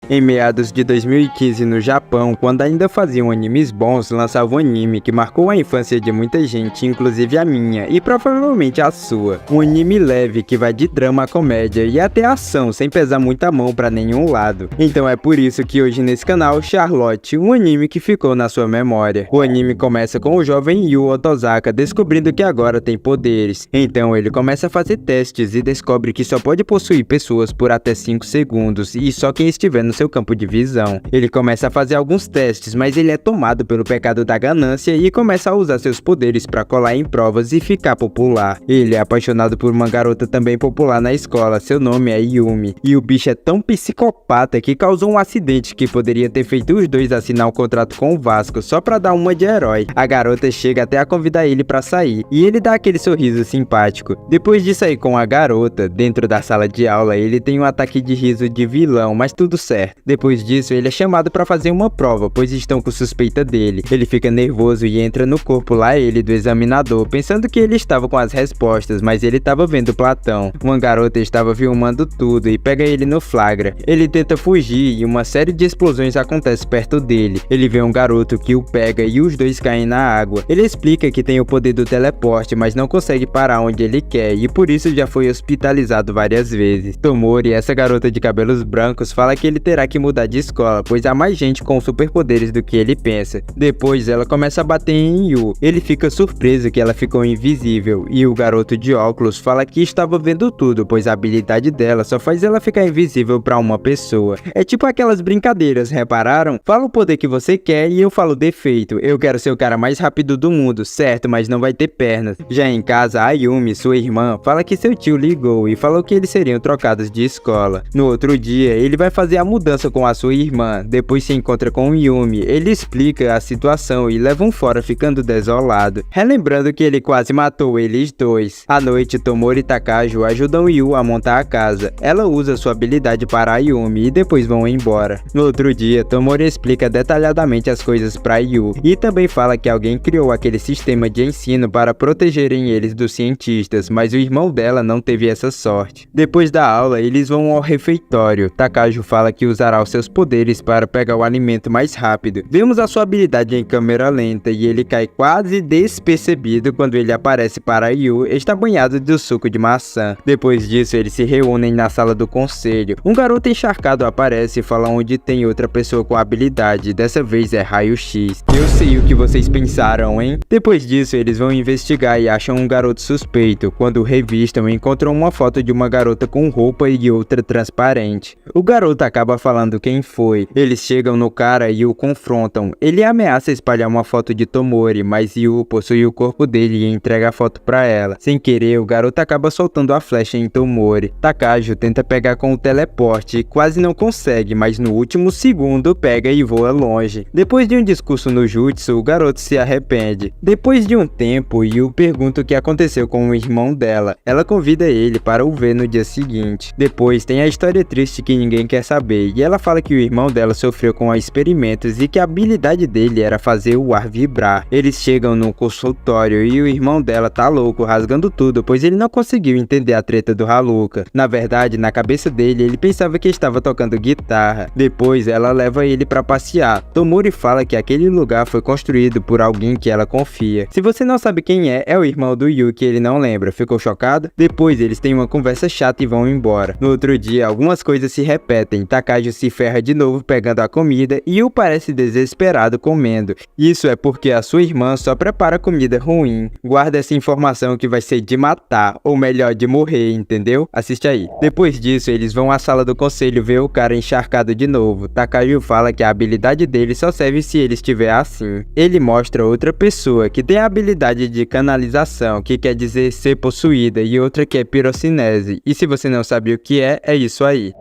Em meados de 2015 no Japão, quando ainda faziam animes bons, lançava um anime que marcou a infância de muita gente, inclusive a minha, e provavelmente a sua. Um anime leve que vai de drama a comédia e até ação, sem pesar muita mão pra nenhum lado. Então é por isso que hoje nesse canal, Charlotte, um anime que ficou na sua memória. O anime começa com o jovem Yu Otozaka descobrindo que agora tem poderes. Então ele começa a fazer testes e descobre que só pode possuir pessoas por até 5 segundos, e só quem estiver no seu campo de visão. Ele começa a fazer alguns testes, mas ele é tomado pelo pecado da ganância e começa a usar seus poderes para colar em provas e ficar popular. Ele é apaixonado por uma garota também popular na escola, seu nome é Yumi, e o bicho é tão psicopata que causou um acidente que poderia ter feito os dois assinar um contrato com o Vasco só pra dar uma de herói. A garota chega até a convidar ele pra sair, e ele dá aquele sorriso simpático. Depois de sair com a garota, dentro da sala de aula ele tem um ataque de riso de vilão, mas tudo certo. Depois disso, ele é chamado para fazer uma prova, pois estão com suspeita dele. Ele fica nervoso e entra no corpo lá ele do examinador, pensando que ele estava com as respostas, mas ele estava vendo Platão. Uma garota estava filmando tudo e pega ele no flagra. Ele tenta fugir e uma série de explosões acontece perto dele. Ele vê um garoto que o pega e os dois caem na água. Ele explica que tem o poder do teleporte, mas não consegue parar onde ele quer e por isso já foi hospitalizado várias vezes. Tomori, essa garota de cabelos brancos, fala que ele terá que mudar de escola, pois há mais gente com superpoderes do que ele pensa. Depois ela começa a bater em Yu. Ele fica surpreso que ela ficou invisível, e o garoto de óculos fala que estava vendo tudo, pois a habilidade dela só faz ela ficar invisível para uma pessoa. É tipo aquelas brincadeiras, repararam? Fala o poder que você quer e eu falo o defeito. Eu quero ser o cara mais rápido do mundo, certo, mas não vai ter pernas. Já em casa, a Yumi, sua irmã, fala que seu tio ligou e falou que eles seriam trocados de escola. No outro dia, ele vai fazer a mudança com a sua irmã. Depois se encontra com o Yumi, ele explica a situação e leva fora ficando desolado, relembrando que ele quase matou eles dois. À noite, Tomori e Takaju ajudam Yu a montar a casa. Ela usa sua habilidade para a Yumi e depois vão embora. No outro dia, Tomori explica detalhadamente as coisas para Yu e também fala que alguém criou aquele sistema de ensino para protegerem eles dos cientistas, mas o irmão dela não teve essa sorte. Depois da aula, eles vão ao refeitório. Takaju fala que usará os seus poderes para pegar o alimento mais rápido. Vemos a sua habilidade em câmera lenta e ele cai quase despercebido quando ele aparece para Yu, está banhado do suco de maçã. Depois disso, eles se reúnem na sala do conselho. Um garoto encharcado aparece e fala onde tem outra pessoa com habilidade, dessa vez é raio-x. Eu sei o que vocês pensaram, hein? Depois disso, eles vão investigar e acham um garoto suspeito. Quando o revistam, encontram uma foto de uma garota com roupa e outra transparente. O garoto acaba falando quem foi. Eles chegam no cara e o confrontam. Ele ameaça espalhar uma foto de Tomori, mas Yu possui o corpo dele e entrega a foto pra ela. Sem querer, o garoto acaba soltando a flecha em Tomori. Takaju tenta pegar com o teleporte e quase não consegue, mas no último segundo pega e voa longe. Depois de um discurso no jutsu, o garoto se arrepende. Depois de um tempo, Yu pergunta o que aconteceu com o irmão dela. Ela convida ele para o ver no dia seguinte. Depois tem a história triste que ninguém quer saber, e ela fala que o irmão dela sofreu com experimentos e que a habilidade dele era fazer o ar vibrar. Eles chegam no consultório e o irmão dela tá louco, rasgando tudo, pois ele não conseguiu entender a treta do Haruka. Na verdade, na cabeça dele, ele pensava que estava tocando guitarra. Depois, ela leva ele para passear. Tomori fala que aquele lugar foi construído por alguém que ela confia. Se você não sabe quem é o irmão do Yu que ele não lembra. Ficou chocado? Depois, eles têm uma conversa chata e vão embora. No outro dia, algumas coisas se repetem. Takaju se ferra de novo pegando a comida e Yu parece desesperado comendo. Isso é porque a sua irmã só prepara comida ruim. Guarda essa informação que vai ser de matar, ou melhor, de morrer, entendeu? Assiste aí. Depois disso, eles vão à sala do conselho ver o cara encharcado de novo. Takaju fala que a habilidade dele só serve se ele estiver assim. Ele mostra outra pessoa que tem a habilidade de canalização, que quer dizer ser possuída, e outra que é pirocinese. E se você não sabe o que é isso aí.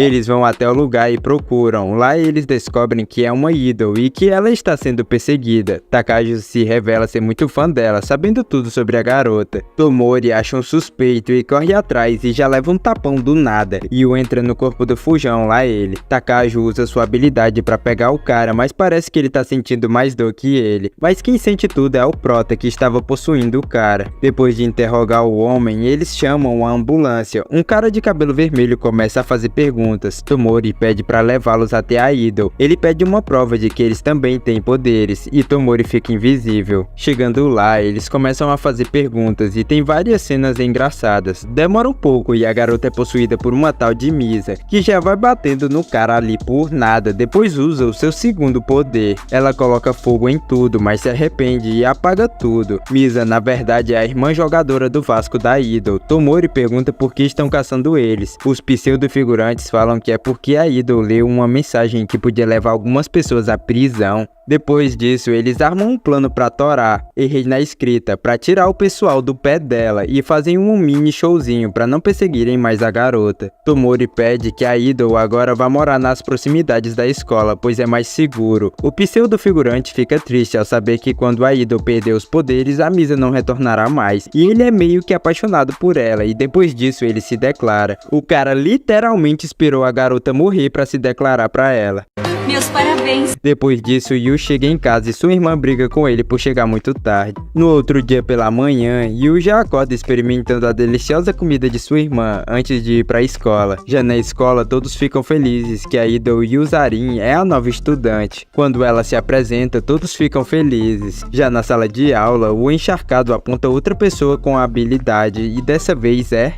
Eles vão até o lugar e procuram. Lá eles descobrem que é uma idol e que ela está sendo perseguida. Takagi se revela ser muito fã dela, sabendo tudo sobre a garota. Tomori acha um suspeito e corre atrás e já leva um tapão do nada. Yu entra no corpo do Fujão, lá ele. Takagi usa sua habilidade para pegar o cara, mas parece que ele tá sentindo mais dor que ele. Mas quem sente tudo é o Prota, que estava possuindo o cara. Depois de interrogar o homem, eles chamam a ambulância. Um cara de cabelo vermelho começa a fazer perguntas. Tomori pede para levá-los até a idol. Ele pede uma prova de que eles também têm poderes, e Tomori fica invisível. Chegando lá, eles começam a fazer perguntas e tem várias cenas engraçadas. Demora um pouco e a garota é possuída por uma tal de Misa, que já vai batendo no cara ali por nada, depois usa o seu segundo poder. Ela coloca fogo em tudo, mas se arrepende e apaga tudo. Misa, na verdade, é a irmã jogadora do Vasco da idol. Tomori pergunta por que estão caçando eles. Os pseudo-figurantes falam que é porque a idol leu uma mensagem que podia levar algumas pessoas à prisão. Depois disso, eles armam um plano pra torar, errei na escrita, pra tirar o pessoal do pé dela e fazem um mini showzinho pra não perseguirem mais a garota. Tomori pede que a idol agora vá morar nas proximidades da escola, pois é mais seguro. O pseudo-figurante fica triste ao saber que quando a idol perder os poderes, a Misa não retornará mais, e ele é meio que apaixonado por ela, e depois disso ele se declara. O cara literalmente esperou a garota morrer pra se declarar pra ela. Meus parabéns! Depois disso, Yu chega em casa e sua irmã briga com ele por chegar muito tarde. No outro dia pela manhã, Yu já acorda experimentando a deliciosa comida de sua irmã antes de ir pra escola. Já na escola, todos ficam felizes que a idol Yuzarin é a nova estudante. Quando ela se apresenta, todos ficam felizes. Já na sala de aula, o encharcado aponta outra pessoa com a habilidade e dessa vez é...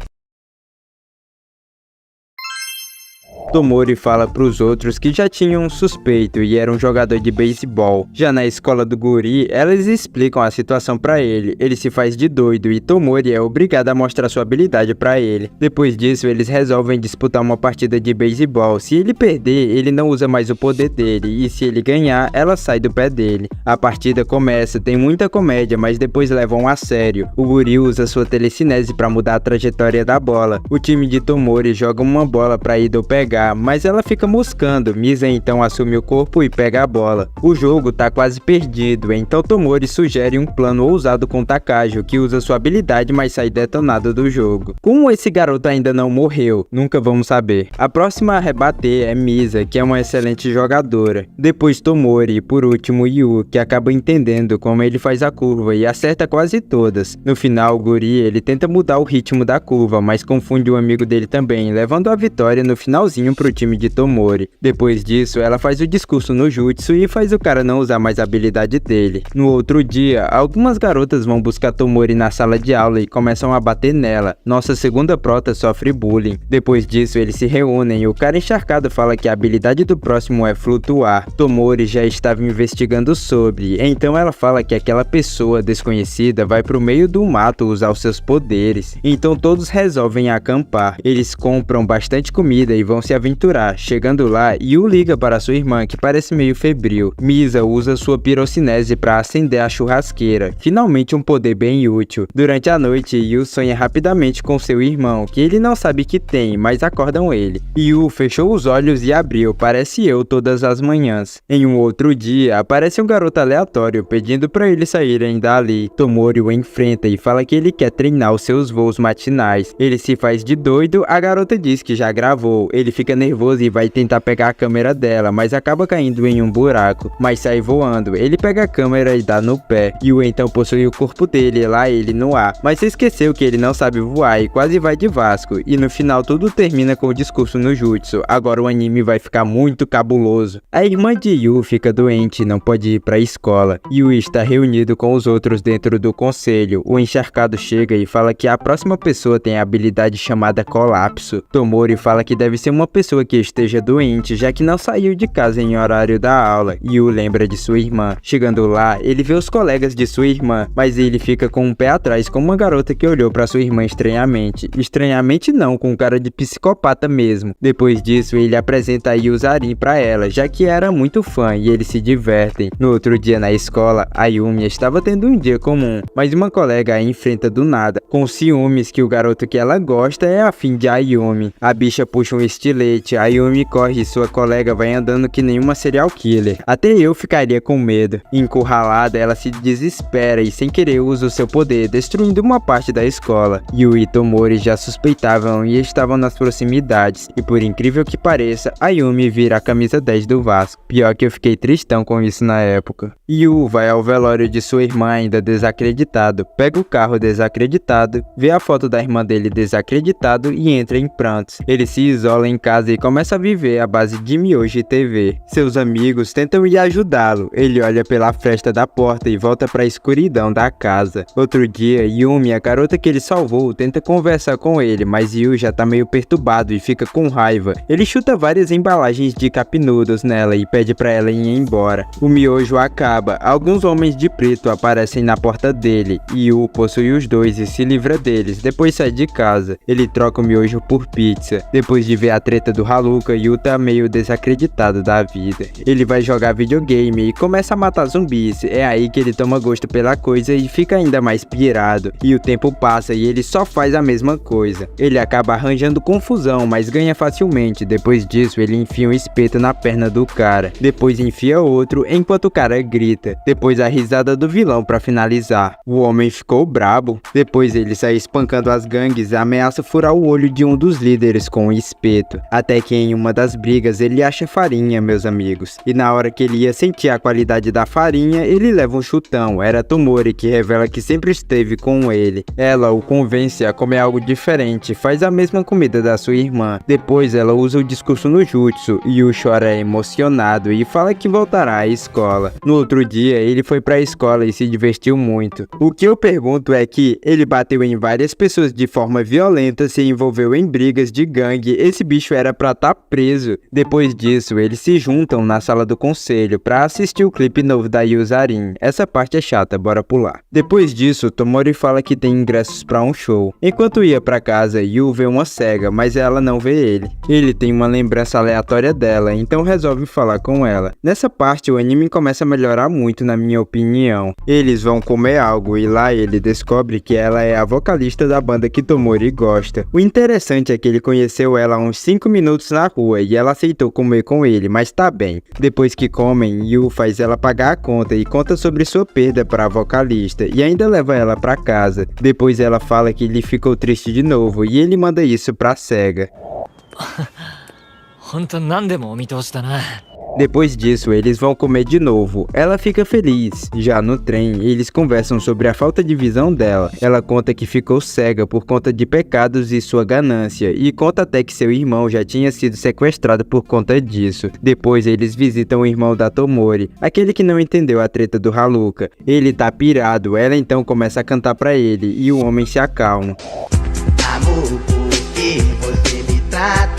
Tomori fala pros outros que já tinham um suspeito e era um jogador de beisebol. Já na escola do guri, elas explicam a situação pra ele. Ele se faz de doido e Tomori é obrigado a mostrar sua habilidade pra ele. Depois disso, eles resolvem disputar uma partida de beisebol. Se ele perder, ele não usa mais o poder dele, e se ele ganhar, ela sai do pé dele. A partida começa, tem muita comédia, mas depois levam a sério. O guri usa sua telecinese pra mudar a trajetória da bola. O time de Tomori joga uma bola pra idol pegar, mas ela fica moscando. Misa então assume o corpo e pega a bola. O jogo tá quase perdido, então Tomori sugere um plano ousado com Takagi, que usa sua habilidade, mas sai detonado do jogo. Como esse garoto ainda não morreu, nunca vamos saber. A próxima a rebater é Misa, que é uma excelente jogadora. Depois Tomori e por último Yu, que acaba entendendo como ele faz a curva e acerta quase todas. No final, o guri ele tenta mudar o ritmo da curva, mas confunde o amigo dele também, levando a vitória no finalzinho pro time de Tomori. Depois disso, ela faz o discurso no jutsu e faz o cara não usar mais a habilidade dele. No outro dia, algumas garotas vão buscar Tomori na sala de aula e começam a bater nela. Nossa segunda prota sofre bullying. Depois disso, eles se reúnem e o cara encharcado fala que a habilidade do próximo é flutuar. Tomori já estava investigando sobre, então ela fala que aquela pessoa desconhecida vai pro meio do mato usar os seus poderes. Então todos resolvem acampar. Eles compram bastante comida e vão se aventurar. Chegando lá, Yu liga para sua irmã, que parece meio febril. Misa usa sua pirocinese para acender a churrasqueira, finalmente um poder bem útil. Durante a noite, Yu sonha rapidamente com seu irmão, que ele não sabe que tem, mas acordam ele. Yu fechou os olhos e abriu, parece eu todas as manhãs. Em um outro dia, aparece um garoto aleatório pedindo para eles saírem dali. Tomori o enfrenta e fala que ele quer treinar os seus voos matinais. Ele se faz de doido, a garota diz que já gravou. Ele fica nervoso e vai tentar pegar a câmera dela, mas acaba caindo em um buraco, mas sai voando. Ele pega a câmera e dá no pé. Yu então possui o corpo dele, lá ele no ar, mas se esqueceu que ele não sabe voar e quase vai de Vasco. E no final tudo termina com o discurso no jutsu. Agora o anime vai ficar muito cabuloso. A irmã de Yu fica doente e não pode ir pra escola. Yu está reunido com os outros dentro do conselho. O encharcado chega e fala que a próxima pessoa tem a habilidade chamada colapso. Tomori fala que deve ser uma pessoa que esteja doente, já que não saiu de casa em horário da aula. Yu lembra de sua irmã. Chegando lá, ele vê os colegas de sua irmã, mas ele fica com um pé atrás como uma garota que olhou pra sua irmã estranhamente. Estranhamente não, com cara de psicopata mesmo. Depois disso, ele apresenta a Yuzarin pra ela, já que era muito fã e eles se divertem. No outro dia na escola, a Yumi estava tendo um dia comum, mas uma colega a enfrenta do nada, com ciúmes que o garoto que ela gosta é afim de Ayumi. A bicha puxa um estilete colete, a Yumi corre e sua colega vai andando que nem uma serial killer. Até eu ficaria com medo. Encurralada, ela se desespera e sem querer usa o seu poder, destruindo uma parte da escola. Yu e Tomori já suspeitavam e estavam nas proximidades, e por incrível que pareça, a Yumi vira a camisa 10 do Vasco. Pior que eu fiquei tristão com isso na época. Yu vai ao velório de sua irmã ainda desacreditado, pega o carro desacreditado, vê a foto da irmã dele desacreditado e entra em prantos. Ele se isola em casa e começa a viver à base de miojo e TV. Seus amigos tentam ir ajudá-lo, ele olha pela fresta da porta e volta para a escuridão da casa. Outro dia, Yumi, a garota que ele salvou, tenta conversar com ele, mas Yu já tá meio perturbado e fica com raiva. Ele chuta várias embalagens de Cup Noodles nela e pede pra ela ir embora. O miojo acaba, alguns homens de preto aparecem na porta dele, e Yu possui os dois e se livra deles, depois sai de casa. Ele troca o miojo por pizza. Depois de ver a treta do Haruka, Yu tá meio desacreditado da vida. Ele vai jogar videogame e começa a matar zumbis, é aí que ele toma gosto pela coisa e fica ainda mais pirado. E o tempo passa e ele só faz a mesma coisa. Ele acaba arranjando confusão, mas ganha facilmente. Depois disso, ele enfia um espeto na perna do cara. Depois enfia outro, enquanto o cara grita. Depois a risada do vilão pra finalizar. O homem ficou brabo. Depois ele sai espancando as gangues e ameaça furar o olho de um dos líderes com um espeto. Até que em uma das brigas ele acha farinha, meus amigos. E na hora que ele ia sentir a qualidade da farinha, ele leva um chutão. Era Tomori, que revela que sempre esteve com ele. Ela o convence a comer algo diferente, faz a mesma comida da sua irmã. Depois ela usa o discurso no jutsu, e o chora emocionado e fala que voltará à escola. No outro dia ele foi pra escola e se divertiu muito. O que eu pergunto é que ele bateu em várias pessoas de forma violenta, se envolveu em brigas de gangue, esse bicho era pra tá preso. Depois disso eles se juntam na sala do conselho pra assistir o clipe novo da Yuzarin. Essa parte é chata, bora pular. Depois disso, Tomori fala que tem ingressos pra um show. Enquanto ia pra casa, Yu vê uma cega, mas ela não vê ele. Ele tem uma lembrança aleatória dela, então resolve falar com ela. Nessa parte, o anime começa a melhorar muito, na minha opinião. Eles vão comer algo e lá ele descobre que ela é a vocalista da banda que Tomori gosta. O interessante é que ele conheceu ela há uns 5 minutos na rua e ela aceitou comer com ele, mas tá bem. Depois que comem, Yu faz ela pagar a conta e conta sobre sua perda para a vocalista e ainda leva ela pra casa. Depois ela fala que ele ficou triste de novo e ele manda isso pra cega. Depois disso, eles vão comer de novo. Ela fica feliz. Já no trem, eles conversam sobre a falta de visão dela. Ela conta que ficou cega por conta de pecados e sua ganância, e conta até que seu irmão já tinha sido sequestrado por conta disso. Depois, eles visitam o irmão da Tomori, aquele que não entendeu a treta do Haruka. Ele tá pirado, ela então começa a cantar pra ele, e o homem se acalma. Amor, por que você me trata?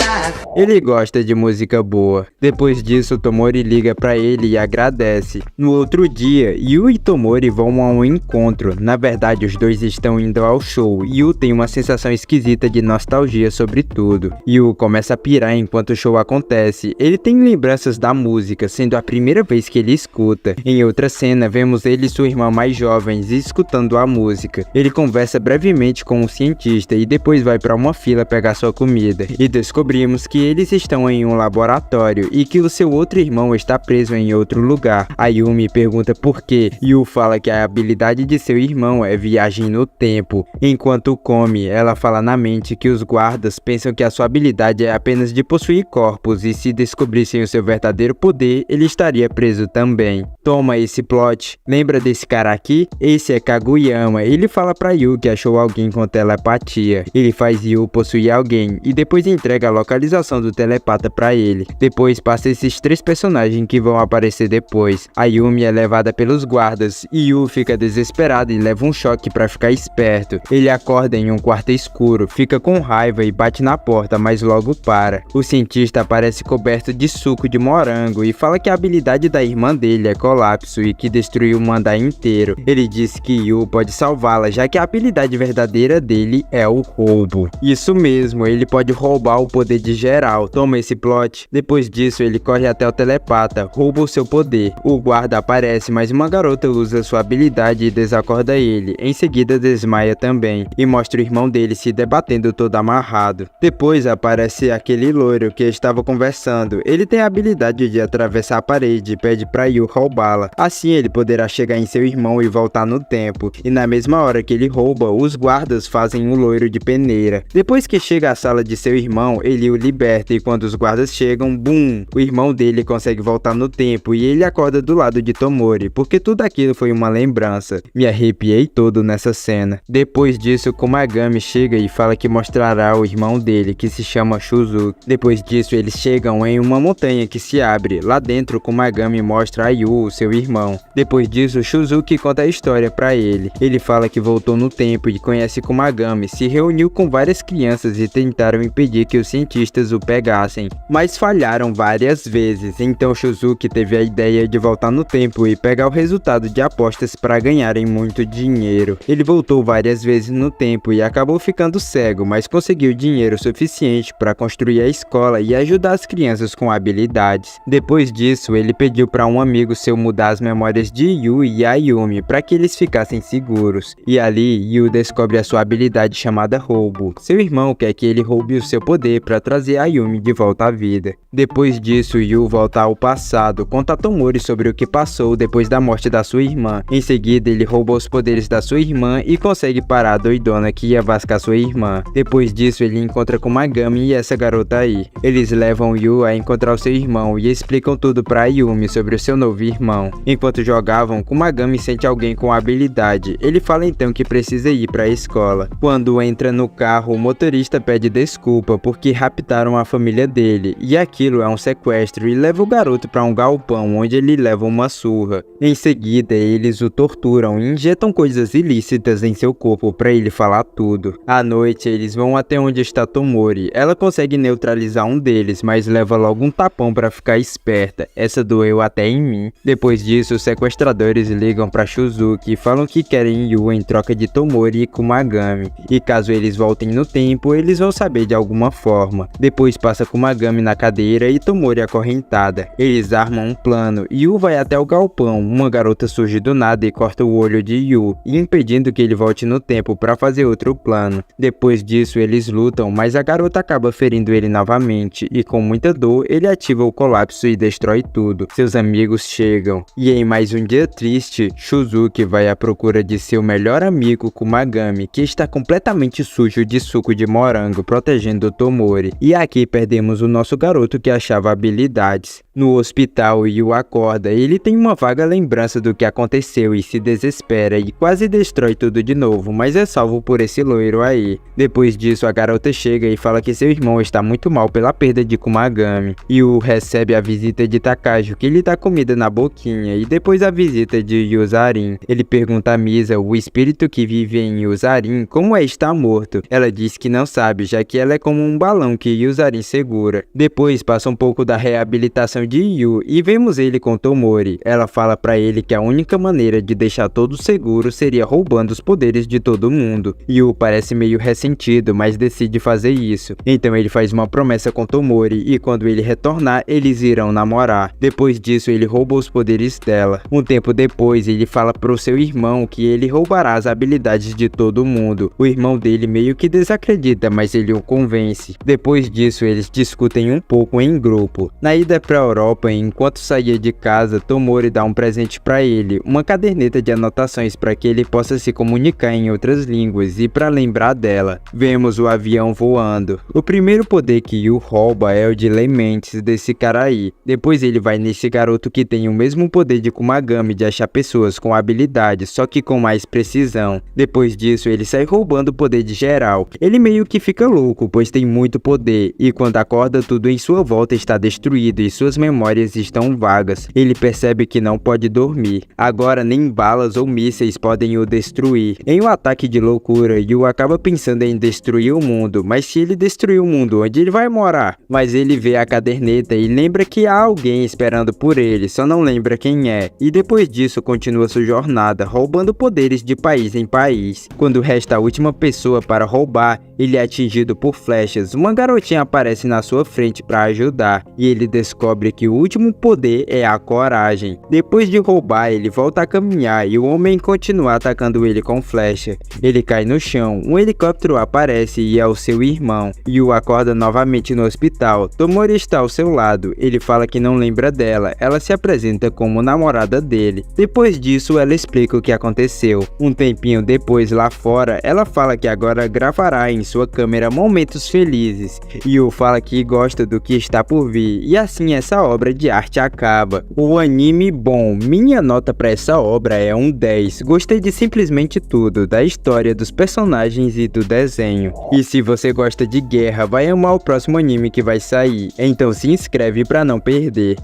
Ele gosta de música boa. Depois disso, Tomori liga pra ele e agradece. No outro dia, Yu e Tomori vão a um encontro. Na verdade, os dois estão indo ao show. Yu tem uma sensação esquisita de nostalgia sobre tudo. Yu começa a pirar enquanto o show acontece. Ele tem lembranças da música, sendo a primeira vez que ele escuta. Em outra cena, vemos ele e sua irmã mais jovens escutando a música. Ele conversa brevemente com um cientista e depois vai pra uma fila pegar sua comida. E descobrimos que eles estão em um laboratório e que o seu outro irmão está preso em outro lugar. A Yumi pergunta por quê. Yu fala que a habilidade de seu irmão é viagem no tempo. Enquanto come, ela fala na mente que os guardas pensam que a sua habilidade é apenas de possuir corpos e se descobrissem o seu verdadeiro poder, ele estaria preso também. Toma esse plot. Lembra desse cara aqui? Esse é Kaguyama. Ele fala pra Yu que achou alguém com telepatia. Ele faz Yu possuir alguém e depois entrega a localização do telepata pra ele. Depois passa esses 3 personagens que vão aparecer depois. A Yumi é levada pelos guardas e Yu fica desesperado e leva um choque pra ficar esperto. Ele acorda em um quarto escuro, fica com raiva e bate na porta, mas logo para. O cientista aparece coberto de suco de morango e fala que a habilidade da irmã dele é colapso e que destruiu o mandar inteiro. Ele diz que Yu pode salvá-la, já que a habilidade verdadeira dele é o roubo. Isso mesmo, ele pode roubar o poder de de geral. Toma esse plot. Depois disso, ele corre até o telepata, rouba o seu poder. O guarda aparece, mas uma garota usa sua habilidade e desacorda ele. Em seguida, desmaia também, e mostra o irmão dele se debatendo todo amarrado. Depois aparece aquele loiro que estava conversando. Ele tem a habilidade de atravessar a parede e pede pra Yu roubá-la. Assim ele poderá chegar em seu irmão e voltar no tempo. E na mesma hora que ele rouba, os guardas fazem um loiro de peneira. Depois que chega à sala de seu irmão, ele o liberta e quando os guardas chegam, bum! O irmão dele consegue voltar no tempo e ele acorda do lado de Tomori, porque tudo aquilo foi uma lembrança. Me arrepiei todo nessa cena. Depois disso, Kumagami chega e fala que mostrará o irmão dele, que se chama Shuzuki. Depois disso, eles chegam em uma montanha que se abre. Lá dentro, Kumagami mostra a Yu, seu irmão. Depois disso, Shuzuki conta a história pra ele. Ele fala que voltou no tempo e conhece Kumagami, se reuniu com várias crianças e tentaram impedir que os cientistas o pegassem, mas falharam várias vezes. Então Shuzuki teve a ideia de voltar no tempo e pegar o resultado de apostas para ganharem muito dinheiro. Ele voltou várias vezes no tempo e acabou ficando cego, mas conseguiu dinheiro suficiente para construir a escola e ajudar as crianças com habilidades. Depois disso, ele pediu para um amigo seu mudar as memórias de Yu e Ayumi para que eles ficassem seguros. E ali, Yu descobre a sua habilidade chamada roubo. Seu irmão quer que ele roube o seu poder para trazer Ayumi de volta à vida. Depois disso, Yu volta ao passado, conta a Tomori sobre o que passou depois da morte da sua irmã. Em seguida, ele rouba os poderes da sua irmã e consegue parar a doidona que ia vascar sua irmã. Depois disso, ele encontra Kumagami e essa garota aí. Eles levam Yu a encontrar o seu irmão e explicam tudo para Ayumi sobre o seu novo irmão. Enquanto jogavam, Kumagami sente alguém com habilidade. Ele fala então que precisa ir para a escola. Quando entra no carro, o motorista pede desculpa porque raptaram a família dele, e aquilo é um sequestro, e leva o garoto para um galpão onde ele leva uma surra. Em seguida, eles o torturam e injetam coisas ilícitas em seu corpo para ele falar tudo. À noite, eles vão até onde está Tomori. Ela consegue neutralizar um deles, mas leva logo um tapão para ficar esperta. Essa doeu até em mim. Depois disso, os sequestradores ligam para Shuzuki e falam que querem Yu em troca de Tomori e Kumagami. E caso eles voltem no tempo, eles vão saber de alguma forma. Depois passa Kumagami na cadeira e Tomori acorrentada. Eles armam um plano. Yu vai até o galpão. Uma garota surge do nada e corta o olho de Yu, impedindo que ele volte no tempo para fazer outro plano. Depois disso, eles lutam, mas a garota acaba ferindo ele novamente e com muita dor, ele ativa o colapso e destrói tudo. Seus amigos chegam. E em mais um dia triste, Shuzuki vai à procura de seu melhor amigo Kumagami, que está completamente sujo de suco de morango, protegendo Tomori. E aqui perdemos o nosso garoto que achava habilidades. No hospital, Yu acorda. Ele tem uma vaga lembrança do que aconteceu e se desespera e quase destrói tudo de novo, mas é salvo por esse loiro aí. Depois disso, a garota chega e fala que seu irmão está muito mal pela perda de Kumagami. Yu recebe a visita de Takajo, que lhe dá comida na boquinha, e depois a visita de Yuzarin. Ele pergunta a Misa, o espírito que vive em Yuzarin, como é estar morto. Ela diz que não sabe, já que ela é como um balão que Yuzarin segura. Depois passa um pouco da reabilitação de Yu e vemos ele com Tomori. Ela fala pra ele que a única maneira de deixar todos seguros seria roubando os poderes de todo mundo. Yu parece meio ressentido, mas decide fazer isso. Então ele faz uma promessa com Tomori e quando ele retornar, eles irão namorar. Depois disso, ele rouba os poderes dela. Um tempo depois, ele fala pro seu irmão que ele roubará as habilidades de todo mundo. O irmão dele meio que desacredita, mas ele o convence. Depois disso, eles discutem um pouco em grupo. Na ida pra Europa, enquanto saía de casa, Tomori dá um presente pra ele, uma caderneta de anotações para que ele possa se comunicar em outras línguas e para lembrar dela. Vemos o avião voando. O primeiro poder que Yu rouba é o de Lementes desse cara aí. Depois ele vai nesse garoto que tem o mesmo poder de Kumagami de achar pessoas com habilidades, só que com mais precisão. Depois disso, ele sai roubando o poder de geral. Ele meio que fica louco, pois tem muito poder, e quando acorda, tudo em sua volta está destruído e suas memórias estão vagas. Ele percebe que não pode dormir. Agora nem balas ou mísseis podem o destruir. Em um ataque de loucura, Yu acaba pensando em destruir o mundo, mas se ele destruir o mundo, onde ele vai morar? Mas ele vê a caderneta e lembra que há alguém esperando por ele, só não lembra quem é. E depois disso continua sua jornada, roubando poderes de país em país. Quando resta a última pessoa para roubar, ele é atingido por flechas. Uma garotinha Shin aparece na sua frente para ajudar, e ele descobre que o último poder é a coragem. Depois de roubar, ele volta a caminhar e o homem continua atacando ele com flecha. Ele cai no chão, um helicóptero aparece e é o seu irmão, e o acorda novamente no hospital. Tomori está ao seu lado, ele fala que não lembra dela, ela se apresenta como namorada dele. Depois disso, ela explica o que aconteceu. Um tempinho depois, lá fora, ela fala que agora gravará em sua câmera momentos felizes. Yu fala que gosta do que está por vir, e assim essa obra de arte acaba. O anime bom, minha nota para essa obra é um 10. Gostei de simplesmente tudo, da história, dos personagens e do desenho. E se você gosta de guerra, vai amar o próximo anime que vai sair, então se inscreve para não perder.